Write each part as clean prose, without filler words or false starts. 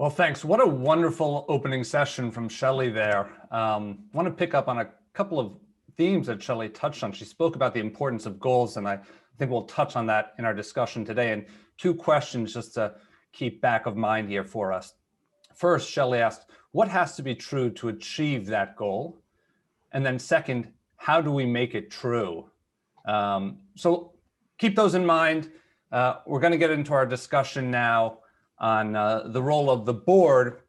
Well, thanks. What a wonderful opening session from Shelley there. I want to pick up on a couple of themes that Shelley touched on. She spoke about the importance of goals, and I think we'll touch on that in our discussion today. And two questions just to keep back of mind here for us. First, Shelley asked, what has to be true to achieve that goal? And then second, how do we make it true? So keep those in mind. We're going to get into our discussion now on the role of the board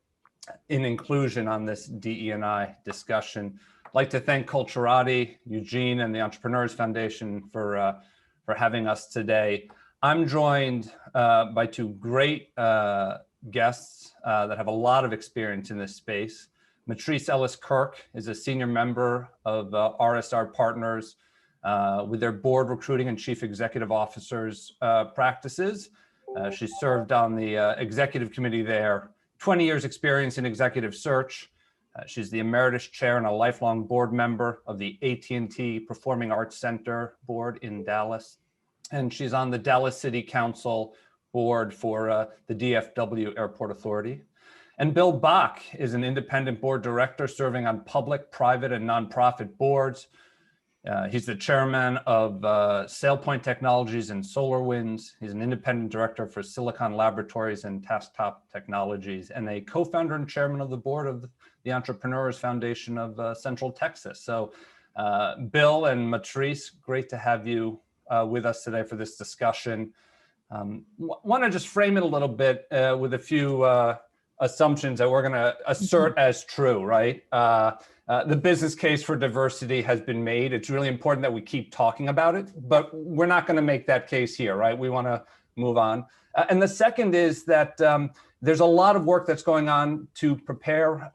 in inclusion on this DE&I discussion. I'd like to thank Culturati, Eugene, and the Entrepreneurs Foundation for having us today. I'm joined by two great guests that have a lot of experience in this space. Matrice Ellis-Kirk is a senior member of RSR Partners with their board recruiting and chief executive officers practices. She served on the executive committee there, 20 years experience in executive search. She's the emeritus chair and a lifelong board member of the AT&T Performing Arts Center board in Dallas. And she's on the Dallas City Council board for the DFW Airport Authority. And Bill Bock is an independent board director serving on public, private, and nonprofit boards. He's the chairman of SailPoint Technologies and SolarWinds. He's an independent director for Silicon Laboratories and Tasktop Technologies, and a co-founder and chairman of the board of the Entrepreneurs Foundation of Central Texas. So Bill and Matrice, great to have you with us today for this discussion. Want to just frame it a little bit with a few assumptions that we're going to assert as true, right? The business case for diversity has been made. It's really important that we keep talking about it, but we're not going to make that case here, right? We want to move on. And the second is that there's a lot of work that's going on to prepare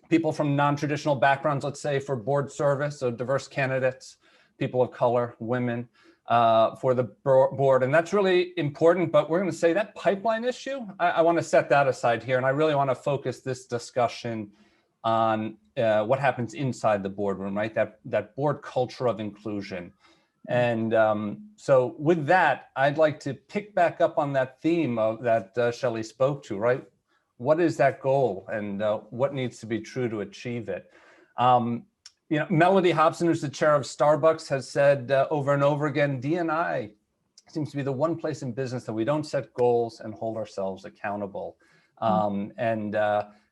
people from non-traditional backgrounds, let's say, for board service, so diverse candidates, people of color, women, for the board. And that's really important, but we're going to say that pipeline issue, I want to set that aside here. And I really want to focus this discussion on what happens inside the boardroom, right? That board culture of inclusion. And so with that, I'd like to pick back up on that theme of that Shelley spoke to, right? What is that goal and what needs to be true to achieve it? You know, Melody Hobson, who's the chair of Starbucks, has said over and over again, D&I seems to be the one place in business that we don't set goals and hold ourselves accountable.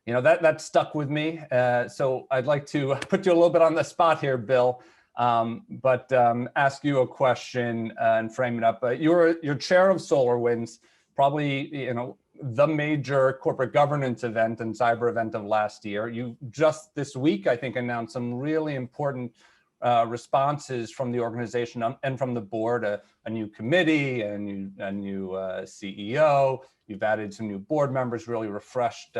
You know, that stuck with me. So I'd like to put you a little bit on the spot here, Bill, but ask you a question and frame it up. You're chair of SolarWinds, probably, you know, the major corporate governance event and cyber event of last year. You just this week, I think, announced some really important responses from the organization and from the board, a new committee, a new CEO. You've added some new board members, really refreshed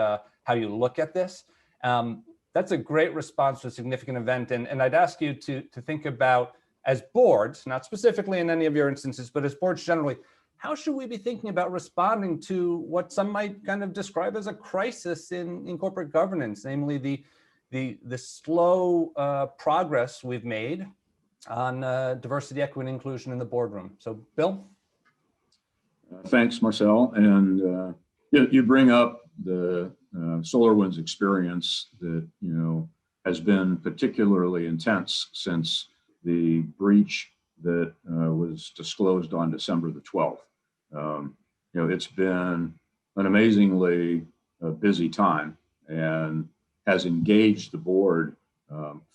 how you look at this. That's a great response to a significant event. And I'd ask you to think about, as boards, not specifically in any of your instances, but as boards generally, how should we be thinking about responding to what some might kind of describe as a crisis in corporate governance, namely the slow progress we've made on diversity, equity, and inclusion in the boardroom? So, Bill? Thanks, Marcel. And you bring up the SolarWinds experience that, you know, has been particularly intense since the breach that was disclosed on December the 12th. You know, it's been an amazingly busy time and has engaged the board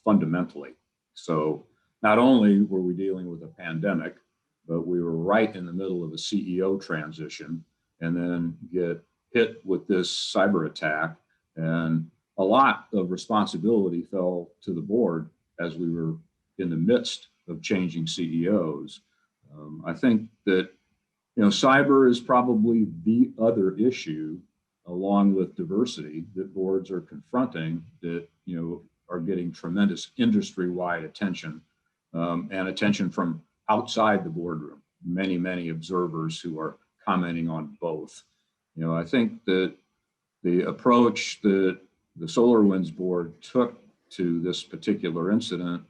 fundamentally. So not only were we dealing with a pandemic, but we were right in the middle of a CEO transition and then get hit with this cyber attack, and a lot of responsibility fell to the board as we were in the midst of changing CEOs. I think that, you know, cyber is probably the other issue, along with diversity, that boards are confronting that, you know, are getting tremendous industry-wide attention and attention from outside the boardroom. Many observers who are commenting on both. You know, I think that the approach that the SolarWinds board took to this particular incident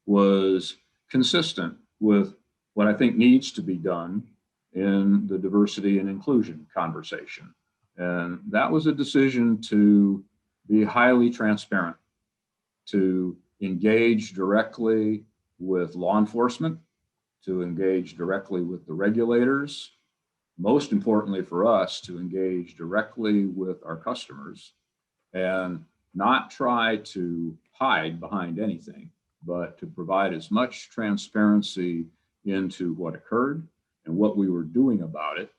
was consistent with what I think needs to be done in the diversity and inclusion conversation. And that was a decision to be highly transparent, to engage directly with law enforcement, to engage directly with the regulators, most importantly for us, to engage directly with our customers and not try to hide behind anything, but to provide as much transparency into what occurred and what we were doing about it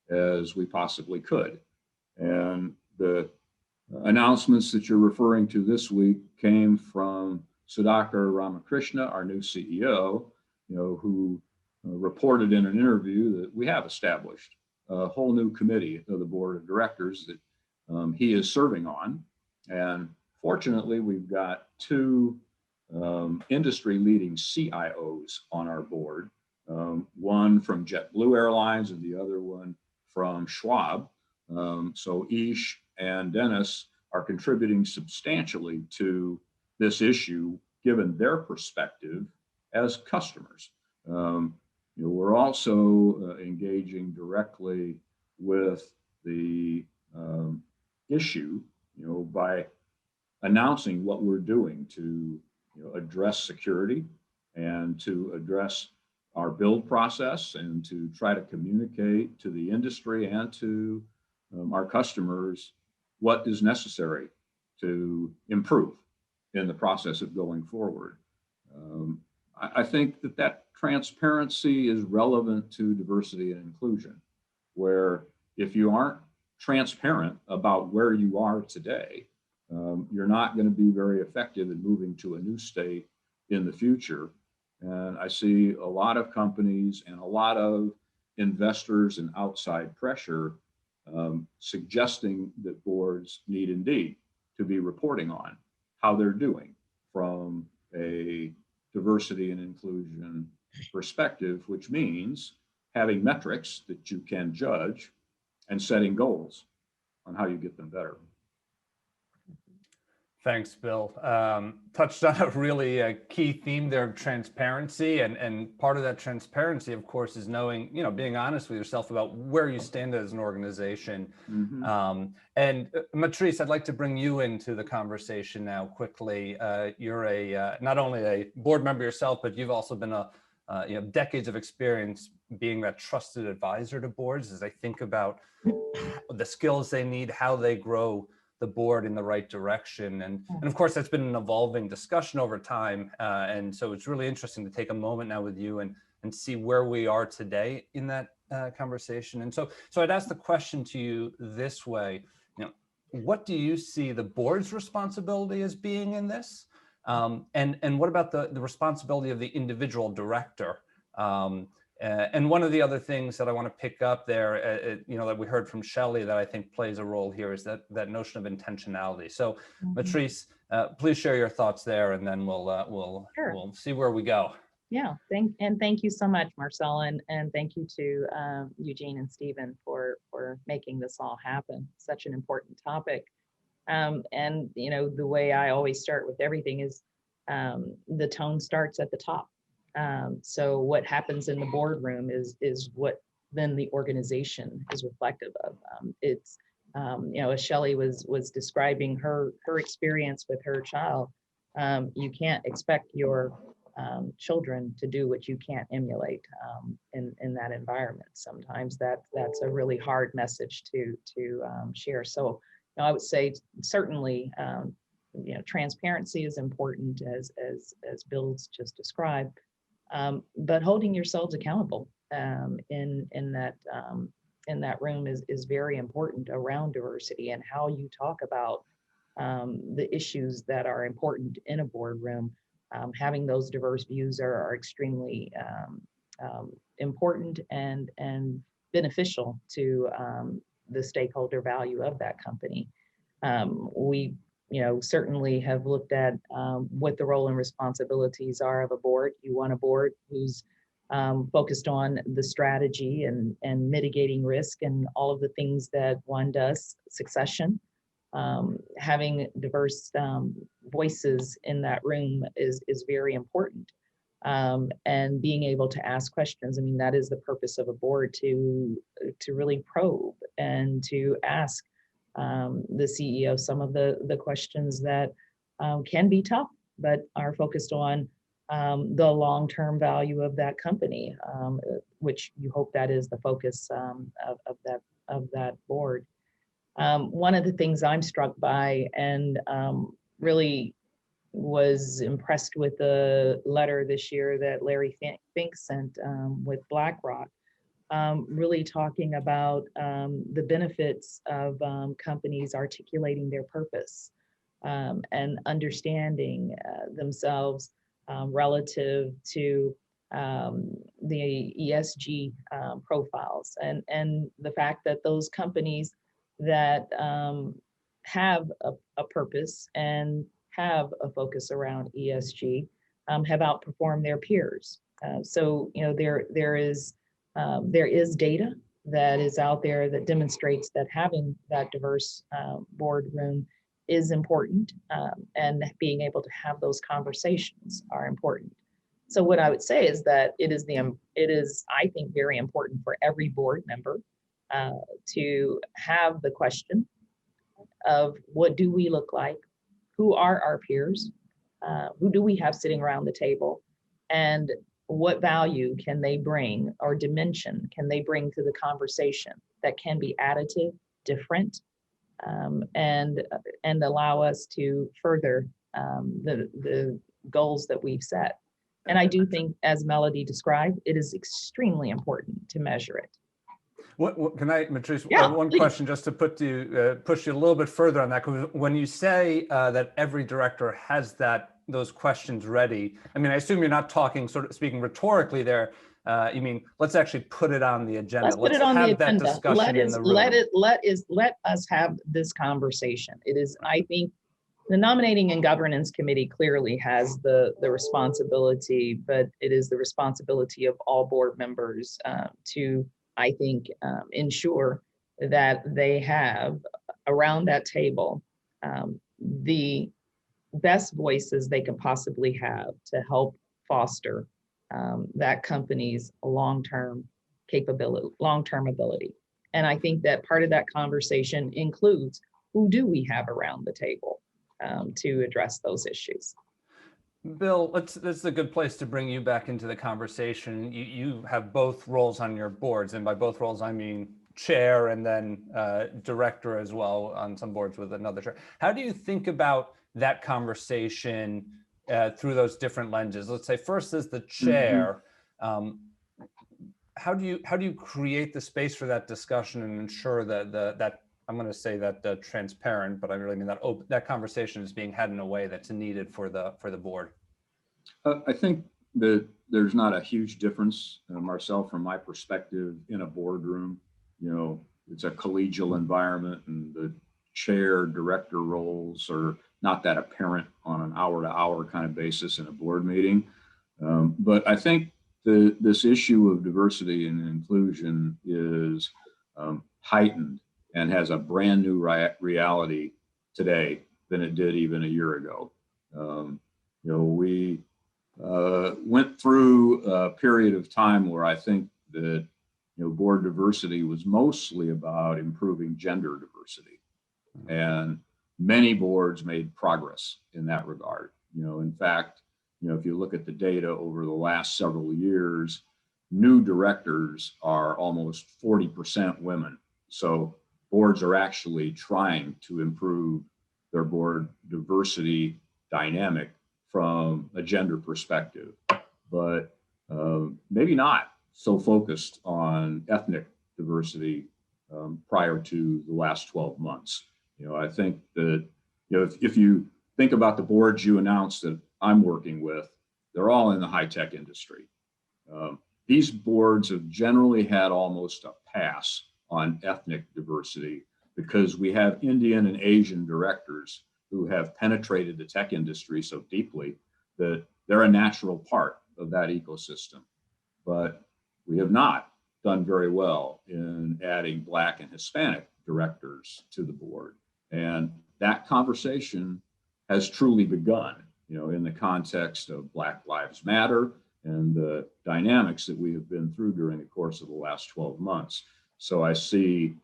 as we possibly could. And the announcements that you're referring to this week came from Sudhakar Ramakrishna, our new CEO, who reported in an interview that we have established a whole new committee of the board of directors that he is serving on. And fortunately, we've got two industry leading CIOs on our board, one from JetBlue Airlines and the other one from Schwab. So Ish and Dennis are contributing substantially to this issue, given their perspective as customers. We're also engaging directly with the issue, by announcing what we're doing to address security and to address our build process and to try to communicate to the industry and to our customers what is necessary to improve in the process of going forward. I think that transparency is relevant to diversity and inclusion, where if you aren't transparent about where you are today, you're not going to be very effective in moving to a new state in the future. And I see a lot of companies and a lot of investors and outside pressure suggesting that boards need indeed to be reporting on how they're doing from a diversity and inclusion perspective, which means having metrics that you can judge and setting goals on how you get them better. Thanks, Bill. Touched on a really key theme there of transparency, and part of that transparency, of course, is knowing, being honest with yourself about where you stand as an organization. Mm-hmm. And Matrice, I'd like to bring you into the conversation now quickly. You're not only a board member yourself, but you've also been decades of experience being that trusted advisor to boards as they think about the skills they need, how they grow the board in the right direction. And of course, that's been an evolving discussion over time. And so it's really interesting to take a moment now with you and see where we are today in that conversation. And so I'd ask the question to you this way, what do you see the board's responsibility as being in this? And what about the responsibility of the individual director? And one of the other things that I want to pick up there, that we heard from Shelley that I think plays a role here is that notion of intentionality. So, mm-hmm. Matrice, please share your thoughts there, and then we'll see where we go. Yeah, thank you so much, Marcel, and thank you to Eugene and Stephen for making this all happen. Such an important topic. And the way I always start with everything is the tone starts at the top. So what happens in the boardroom is what then the organization is reflective of. It's as Shelley was describing her experience with her child, you can't expect your children to do what you can't emulate in that environment. Sometimes that's a really hard message to share. So I would say certainly transparency is important as Bill's just described. But holding yourselves accountable in that room is very important around diversity and how you talk about the issues that are important in a boardroom. Having those diverse views are extremely important and beneficial to the stakeholder value of that company. We certainly have looked at what the role and responsibilities are of a board. You want a board who's focused on the strategy and mitigating risk and all of the things that one does, succession. Having diverse voices in that room is very important. And being able to ask questions. I mean, that is the purpose of a board, to really probe and to ask the CEO some of the questions that can be tough, but are focused on the long-term value of that company, which you hope that is the focus of that board. One of the things I'm struck by and really was impressed with the letter this year that Larry Fink sent with BlackRock, really talking about the benefits of companies articulating their purpose and understanding themselves relative to the ESG profiles, and the fact that those companies that have a purpose and have a focus around ESG have outperformed their peers. So there is data that is out there that demonstrates that having that diverse boardroom is important, and being able to have those conversations are important. So what I would say is that it is I think very important for every board member to have the question of what do we look like, who are our peers, who do we have sitting around the table, and what value can they bring or dimension can they bring to the conversation that can be additive, different, and allow us to further the goals that we've set. And I do think, as Melody described, it is extremely important to measure it. What can I, Matrice, Yeah, one please. question just to push you a little bit further on that, because when you say that every director has those questions ready, I mean, I assume you're not speaking rhetorically there. You mean, let's actually put it on the agenda. Let's put it on the agenda. That discussion in the room. Let us have this conversation. It is, I think, the Nominating and Governance Committee clearly has the responsibility, but it is the responsibility of all board members to, I think, ensure that they have around that table the best voices they can possibly have to help foster that company's long-term ability. And I think that part of that conversation includes who do we have around the table to address those issues. Bill, this is a good place to bring you back into the conversation. You have both roles on your boards, and by both roles, I mean chair and then director as well on some boards with another chair. How do you think about that conversation through those different lenses? Let's say first as the chair, how do you create the space for that discussion and ensure that I'm going to say that transparent, but I really mean that conversation is being had in a way that's needed for the board? I think that there's not a huge difference, Marcel, from my perspective in a boardroom. It's a collegial environment, and the chair director roles are not that apparent on an hour-to-hour kind of basis in a board meeting. But I think this issue of diversity and inclusion is heightened and has a brand new reality today than it did even a year ago. We went through a period of time where I think that board diversity was mostly about improving gender diversity, and many boards made progress in that regard. In fact, if you look at the data over the last several years, new directors are almost 40% women. So boards are actually trying to improve their board diversity dynamic from a gender perspective, but maybe not so focused on ethnic diversity prior to the last 12 months. I think that if you think about the boards you announced that I'm working with, they're all in the high-tech industry. These boards have generally had almost a pass on ethnic diversity because we have Indian and Asian directors who have penetrated the tech industry so deeply that they're a natural part of that ecosystem. But we have not done very well in adding Black and Hispanic directors to the board. And that conversation has truly begun, in the context of Black Lives Matter and the dynamics that we have been through during the course of the last 12 months. So I see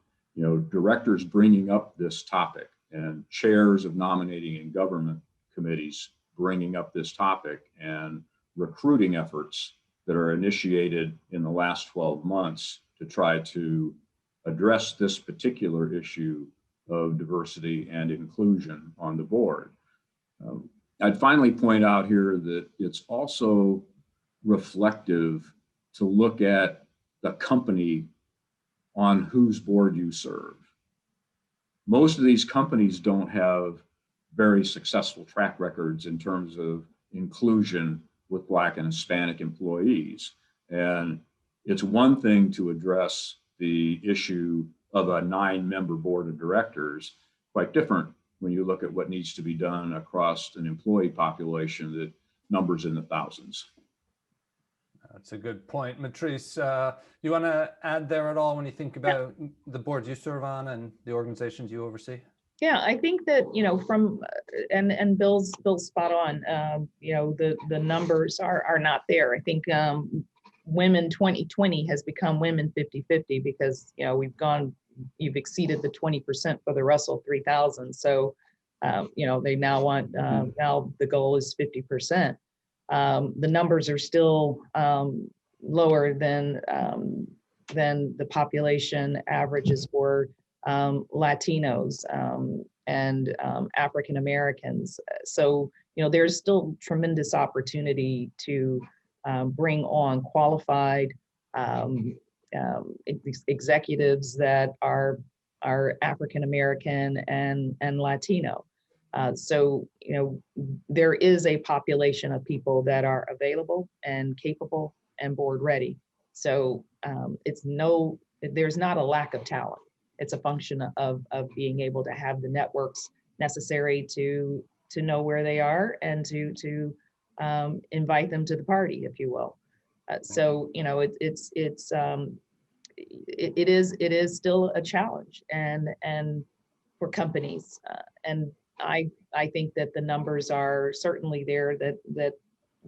directors bringing up this topic and chairs of nominating and government committees bringing up this topic and recruiting efforts that are initiated in the last 12 months to try to address this particular issue of diversity and inclusion on the board. I'd finally point out here that it's also reflective to look at the company on whose board you serve. Most of these companies don't have very successful track records in terms of inclusion with Black and Hispanic employees. And it's one thing to address the issue of a 9-member board of directors, quite different when you look at what needs to be done across an employee population that numbers in the thousands. That's a good point. Matrice, you want to add there at all when you think about the boards you serve on and the organizations you oversee? Yeah, I think that, from, and Bill's spot on, the numbers are not there. I think Women 2020 has become Women 50-50 because, you've exceeded the 20% for the Russell 3000. So, they now want, now the goal is 50%. The numbers are still lower than the population averages for Latinos and African Americans. So, there's still tremendous opportunity to bring on qualified executives that are African American and Latino. So, there is a population of people that are available and capable and board ready. So there's not a lack of talent. It's a function of being able to have the networks necessary to know where they are and to invite them to the party, if you will. So, it is still a challenge and for companies. And I think that the numbers are certainly there, that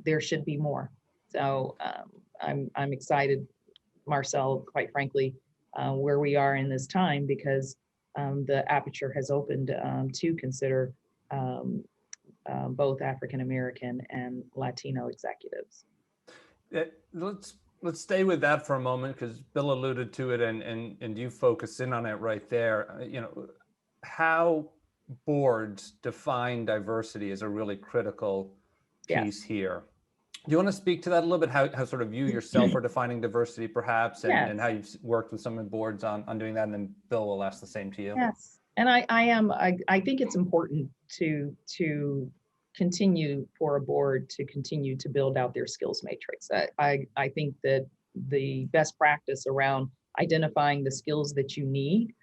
there should be more. So I'm excited, Marcel, quite frankly, where we are in this time, because the aperture has opened to consider both African American and Latino executives. Let's stay with that for a moment, because Bill alluded to it and you focus in on it right there. How boards define diversity is a really critical piece here. Do you want to speak to that a little bit? How sort of you yourself are defining diversity, perhaps, and how you've worked with some of the boards on doing that, and then Bill will ask the same to you. Yes, and I think it's important to continue for a board to continue to build out their skills matrix. I think that the best practice around identifying the skills that you need,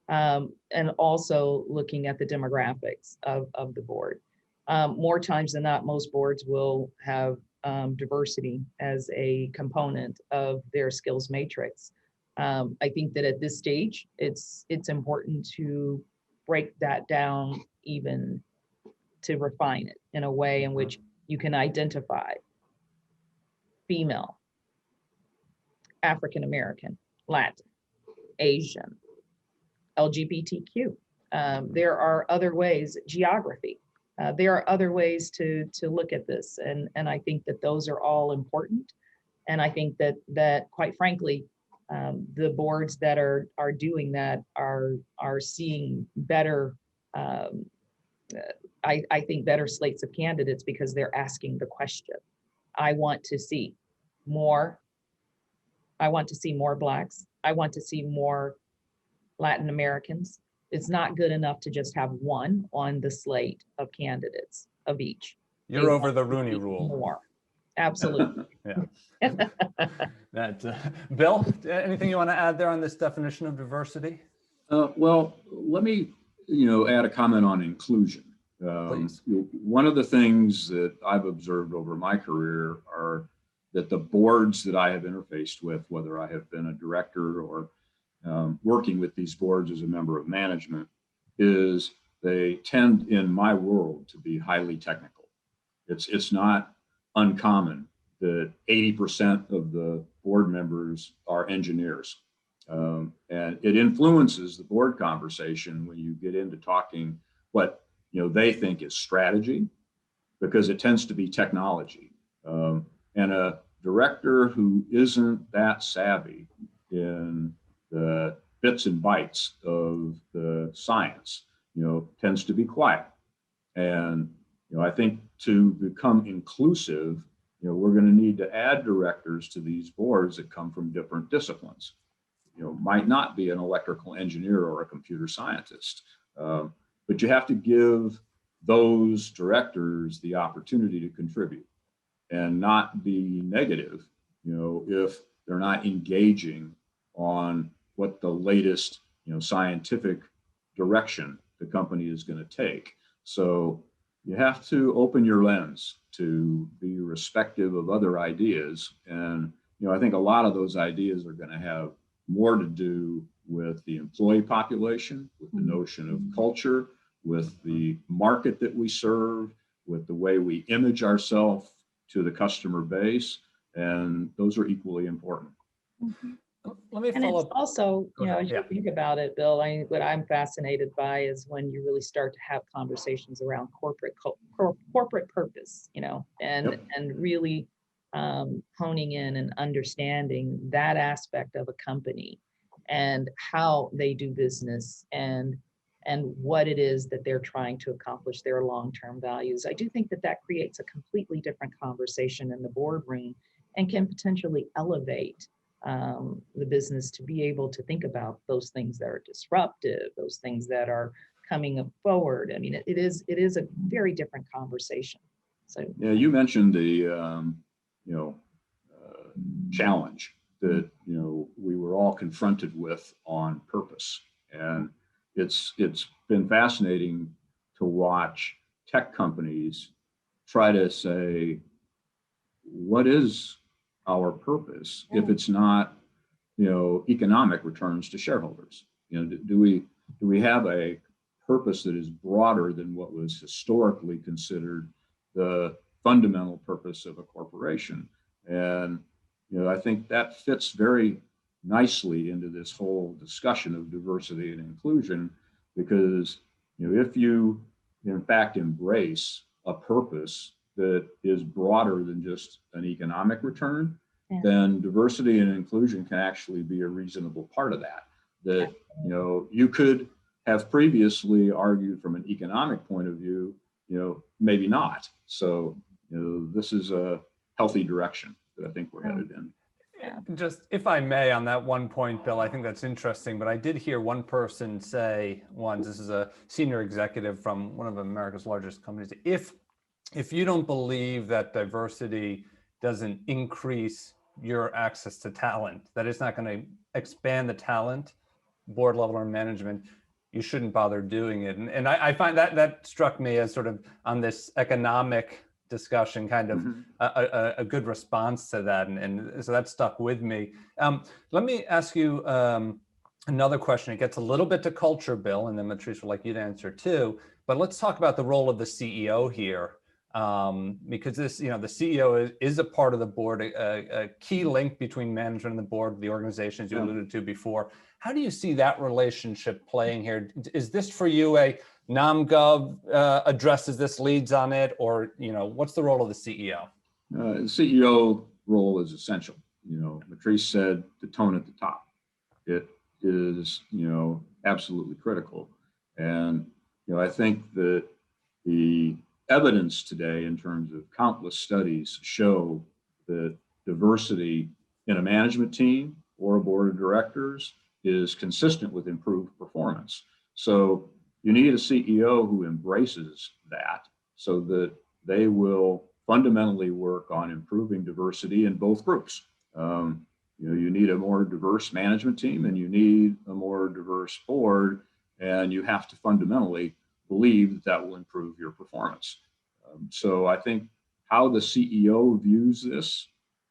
and also looking at the demographics of the board. More times than not, most boards will have diversity as a component of their skills matrix. I think that at this stage, it's important to break that down, even to refine it in a way in which you can identify female, African American, Latin, Asian, LGBTQ. There are other ways, geography. There are other ways to look at this, and I think that those are all important. And I think that quite frankly, the boards that are doing that are seeing better. I think better slates of candidates, because they're asking the question. I want to see more. I want to see more Blacks. I want to see more Latin Americans. It's not good enough to just have one on the slate of candidates of each. You're over the Rooney Rule. More. Absolutely. Yeah. Bill, anything you want to add there on this definition of diversity? Well, let me add a comment on inclusion. Please. One of the things that I've observed over my career are that the boards that I have interfaced with, whether I have been a director or working with these boards as a member of management, is they tend, in my world, to be highly technical. It's not uncommon that 80% of the board members are engineers. And it influences the board conversation when you get into talking what they think is strategy, because it tends to be technology. And a director who isn't that savvy in the bits and bytes of the science, tends to be quiet. And I think to become inclusive, we're going to need to add directors to these boards that come from different disciplines. Might not be an electrical engineer or a computer scientist, but you have to give those directors the opportunity to contribute and not be negative, if they're not engaging on what the latest, scientific direction the company is going to take. So you have to open your lens to be respective of other ideas. And, I think a lot of those ideas are going to have more to do with the employee population, with the notion of culture, with the market that we serve, with the way we image ourselves to the customer base. And those are equally important. Let me And follow it's up. also, Go ahead. as you think about it, Bill, what I'm fascinated by is when you really start to have conversations around corporate purpose, and really honing in and understanding that aspect of a company and how they do business and what it is that they're trying to accomplish, their long-term values. I do think that creates a completely different conversation in the boardroom and can potentially elevate the business to be able to think about those things that are disruptive, those things that are coming forward. I mean, it is a very different conversation. So yeah, you mentioned the challenge that we were all confronted with on purpose, and it's been fascinating to watch tech companies try to say, what is our purpose if it's not economic returns to shareholders? Do we have a purpose that is broader than what was historically considered the fundamental purpose of a corporation? And I think that fits very nicely into this whole discussion of diversity and inclusion, because if you in fact embrace a purpose that is broader than just an economic return, then diversity and inclusion can actually be a reasonable part of that. That you could have previously argued from an economic point of view, maybe not. So this is a healthy direction that I think we're headed in. Just if I may, on that one point, Bill, I think that's interesting, but I did hear one person say once, this is a senior executive from one of America's largest companies, if you don't believe that diversity doesn't increase your access to talent, that it's not going to expand the talent, board level or management, you shouldn't bother doing it. And I find that struck me as sort of on this economic discussion, kind of a good response to that. And so that stuck with me. Let me ask you another question. It gets a little bit to culture, Bill, and then Matrice would like you to answer too. But let's talk about the role of the CEO here. Because this, the CEO is a part of the board, a key link between management and the board, the organizations you alluded to before. How do you see that relationship playing here? Is this for you a NomGov addresses this, leads on it, or what's the role of the CEO? The CEO role is essential. Matrice said the tone at the top. It is absolutely critical, and I think that the evidence today in terms of countless studies show that diversity in a management team or a board of directors is consistent with improved performance. So you need a CEO who embraces that so that they will fundamentally work on improving diversity in both groups. You need a more diverse management team and you need a more diverse board, and you have to fundamentally believe that will improve your performance. So I think how the CEO views this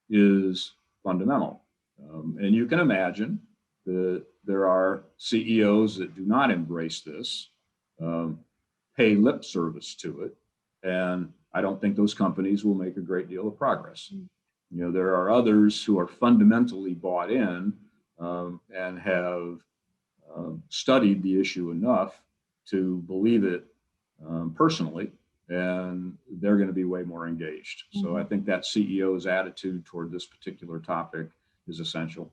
is fundamental. And you can imagine that there are CEOs that do not embrace this, pay lip service to it, and I don't think those companies will make a great deal of progress. There are others who are fundamentally bought in, and have studied the issue enough to believe it personally, and they're going to be way more engaged. So I think that CEO's attitude toward this particular topic is essential.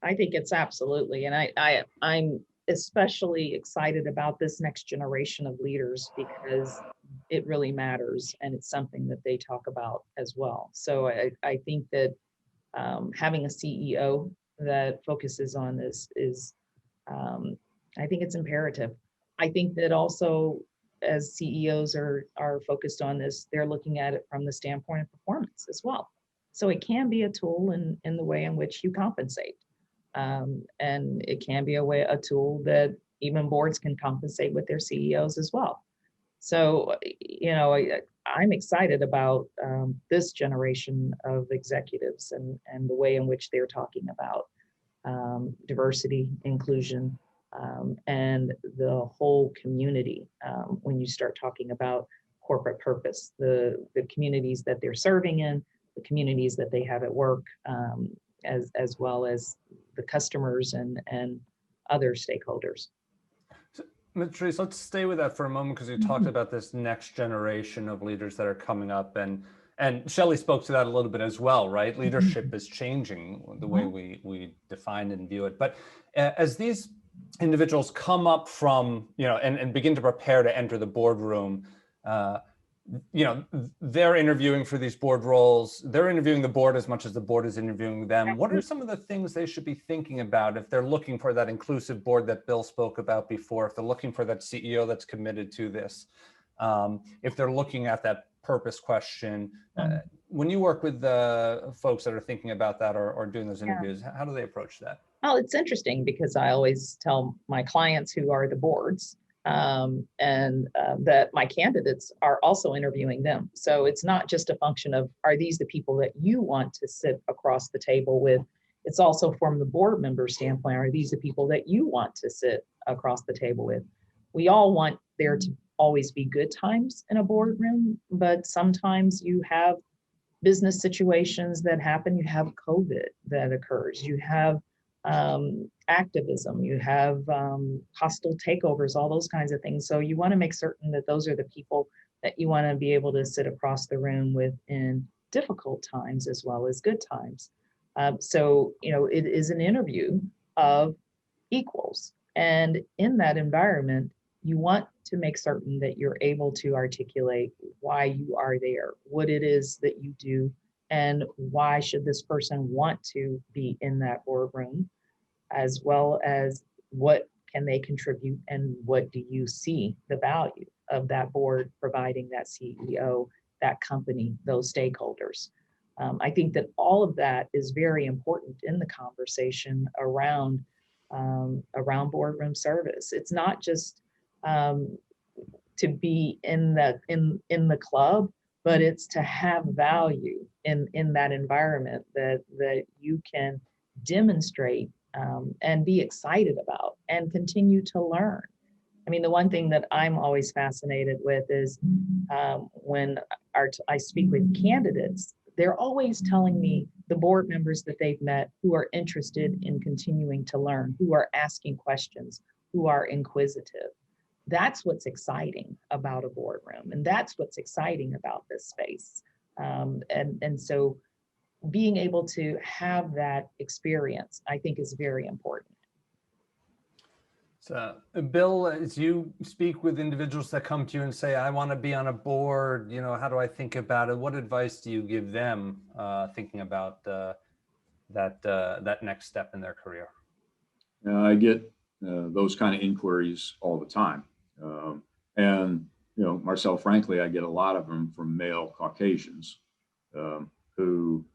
I think it's absolutely, and I'm especially excited about this next generation of leaders because it really matters, and it's something that they talk about as well. So I think that having a CEO that focuses on this is, I think it's imperative. I think that also as CEOs are focused on this, they're looking at it from the standpoint of performance as well. So it can be a tool in the way in which you compensate. And it can be a tool that even boards can compensate with their CEOs as well. So, I'm excited about this generation of executives and the way in which they're talking about diversity, inclusion, and the whole community. When you start talking about corporate purpose, the communities that they're serving in, the communities that they have at work, as well as the customers and other stakeholders. So, Matrice, let's stay with that for a moment, because you talked about this next generation of leaders that are coming up, and Shelley spoke to that a little bit as well, right? Leadership is changing the way we define and view it. But as these individuals come up from, and begin to prepare to enter the boardroom, they're interviewing for these board roles. They're interviewing the board as much as the board is interviewing them. What are some of the things they should be thinking about if they're looking for that inclusive board that Bill spoke about before, if they're looking for that CEO that's committed to this, if they're looking at that purpose question? When you work with the folks that are thinking about that or doing those interviews, how do they approach that? Well, it's interesting because I always tell my clients who are the boards that my candidates are also interviewing them. So it's not just a function of, are these the people that you want to sit across the table with? It's also from the board member standpoint, are these the people that you want to sit across the table with? We all want there to always be good times in a boardroom, but sometimes you have business situations that happen. You have COVID that occurs. You have activism, you have hostile takeovers, all those kinds of things. So you want to make certain that those are the people that you want to be able to sit across the room with in difficult times as well as good times. So, it is an interview of equals. And in that environment, you want to make certain that you're able to articulate why you are there, what it is that you do, and why should this person want to be in that boardroom, as well as what can they contribute and what do you see the value of that board providing that CEO, that company, those stakeholders. I think that all of that is very important in the conversation around boardroom service. It's not just to be in the club, but it's to have value in that environment that you can demonstrate and be excited about and continue to learn. I mean, the one thing that I'm always fascinated with is when I speak with candidates, they're always telling me the board members that they've met who are interested in continuing to learn, who are asking questions, who are inquisitive. That's what's exciting about a boardroom, and that's what's exciting about this space. And so being able to have that experience, I think, is very important. So, Bill, as you speak with individuals that come to you and say, I want to be on a board, how do I think about it? What advice do you give them thinking about that next step in their career? I get those kind of inquiries all the time. And, Marcel, frankly, I get a lot of them from male Caucasians who,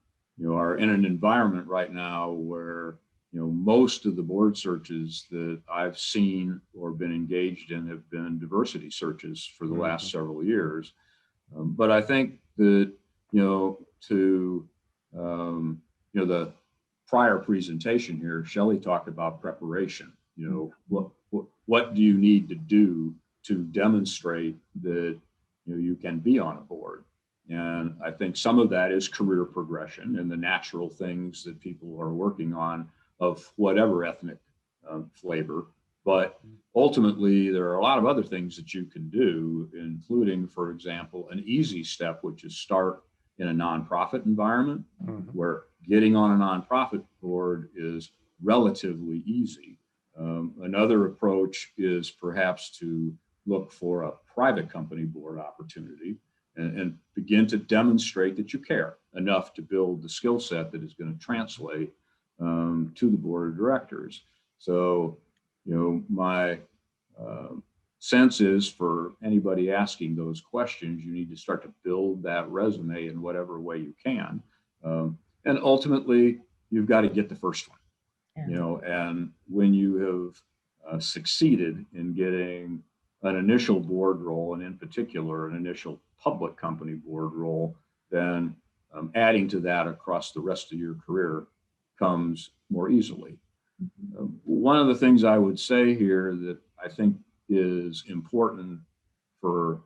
are in an environment right now where, most of the board searches that I've seen or been engaged in have been diversity searches for the last several years. But I think that, to, the prior presentation here, Shelley talked about preparation. What do you need to do to demonstrate that you can be on a board? And I think some of that is career progression and the natural things that people are working on of whatever ethnic flavor. But ultimately, there are a lot of other things that you can do, including, for example, an easy step, which is start in a nonprofit environment where getting on a nonprofit board is relatively easy. Another approach is perhaps to look for a private company board opportunity and begin to demonstrate that you care enough to build the skill set that is going to translate to the board of directors. So, my sense is for anybody asking those questions, you need to start to build that resume in whatever way you can. And ultimately, you've got to get the first one. And when you have succeeded in getting an initial board role, and in particular, an initial public company board role, then adding to that across the rest of your career comes more easily. One of the things I would say here that I think is important for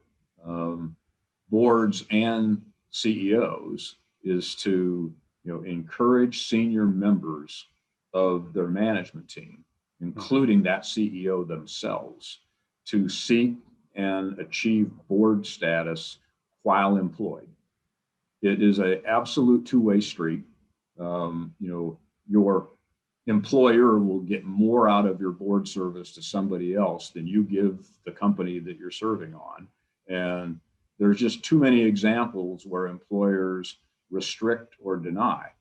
boards and CEOs is to encourage senior members of their management team, including that CEO themselves, to seek and achieve board status while employed. It is an absolute two-way street. Your employer will get more out of your board service to somebody else than you give the company that you're serving on. And there's just too many examples where employers restrict or deny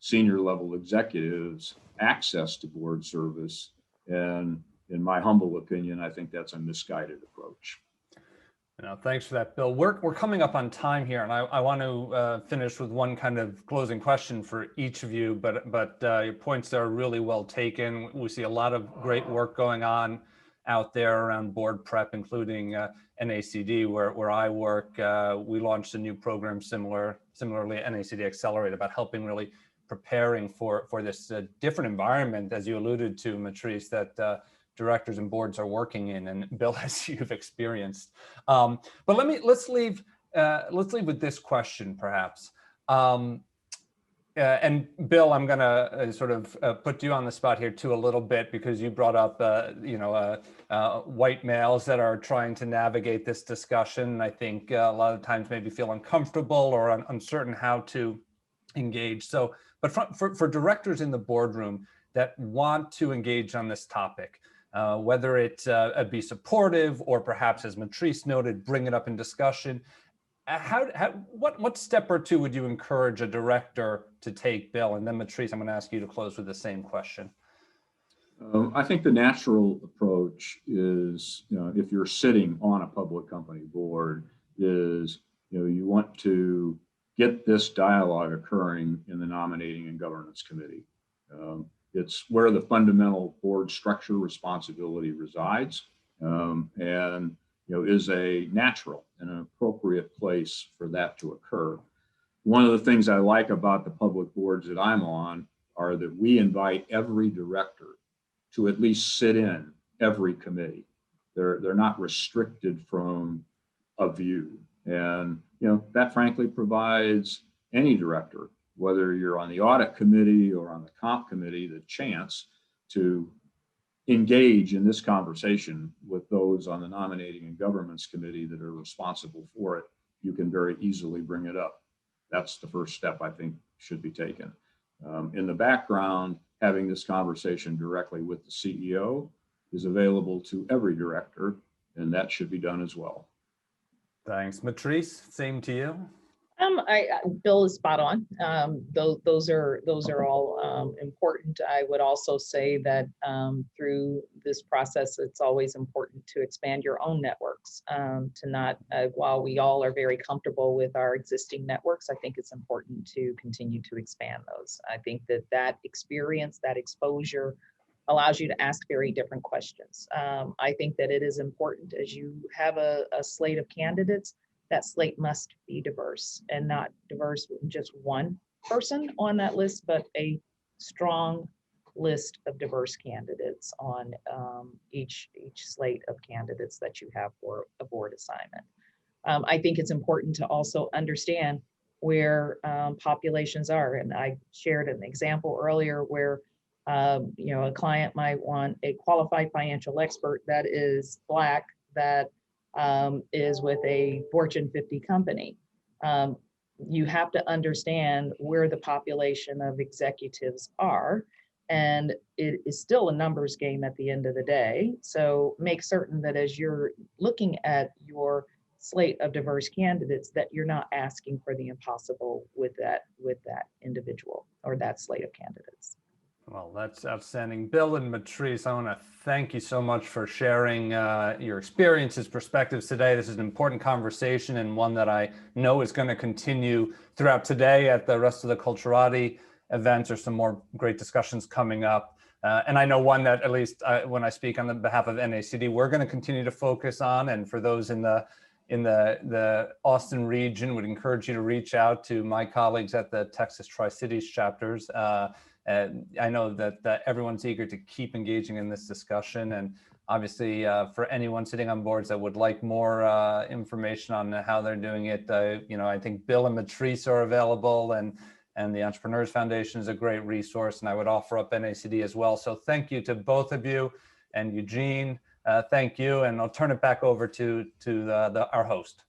senior level executives access to board service. And in my humble opinion, I think that's a misguided approach. Thanks for that, Bill. We're coming up on time here, and I want to finish with one kind of closing question for each of you, but your points there are really well taken. We see a lot of great work going on out there around board prep, including NACD, where I work. We launched a new program similarly, NACD Accelerate, about helping really preparing for this different environment, as you alluded to, Matrice, that directors and boards are working in, and Bill, as you've experienced. But let's leave with this question, perhaps. And Bill, I'm going to sort of put you on the spot here too a little bit, because you brought up white males that are trying to navigate this discussion. I think a lot of times maybe feel uncomfortable or uncertain how to engage. So, but for directors in the boardroom that want to engage on this topic, whether it be supportive or perhaps, as Matrice noted, bring it up in discussion, what step or two would you encourage a director to take, Bill? And then Matrice, I'm going to ask you to close with the same question. I think the natural approach is, if you're sitting on a public company board, is you want to get this dialogue occurring in the Nominating and Governance Committee. It's where the fundamental board structure responsibility resides, and is a natural and an appropriate place for that to occur. One of the things I like about the public boards that I'm on are that we invite every director to at least sit in every committee. They're not restricted from a view, and that frankly provides any director, whether you're on the audit committee or on the comp committee, the chance to engage in this conversation with those on the Nominating and Governance Committee that are responsible for it. You can very easily bring it up. That's the first step I think should be taken. In the background, having this conversation directly with the CEO is available to every director, and that should be done as well. Thanks. Matrice, same to you. Bill is spot on. Those are all important. I would also say that through this process, it's always important to expand your own networks. To not, while we all are very comfortable with our existing networks, I think it's important to continue to expand those. I think that experience, that exposure, allows you to ask very different questions. I think that it is important, as you have a slate of candidates, that slate must be diverse, and not diverse with just one person on that list, but a strong list of diverse candidates on each slate of candidates that you have for a board assignment. I think it's important to also understand where populations are. And I shared an example earlier where a client might want a qualified financial expert that is Black, that is with a Fortune 50 company. You have to understand where the population of executives are, and it is still a numbers game at the end of the day. So make certain that as you're looking at your slate of diverse candidates, that you're not asking for the impossible with that individual or that slate of candidates. Well, that's outstanding. Bill and Matrice, I want to thank you so much for sharing your experiences, perspectives today. This is an important conversation, and one that I know is going to continue throughout today at the rest of the Culturati events. There's some more great discussions coming up. And I know one that, at least when I speak on the behalf of NACD, we're going to continue to focus on. And for those in the Austin region, would encourage you to reach out to my colleagues at the Texas Tri-Cities chapters. And I know that everyone's eager to keep engaging in this discussion. And obviously, for anyone sitting on boards that would like more information on how they're doing it, I think Bill and Matrice are available, and the Entrepreneurs Foundation is a great resource. And I would offer up NACD as well. So thank you to both of you, and Eugene, thank you. And I'll turn it back over to our host.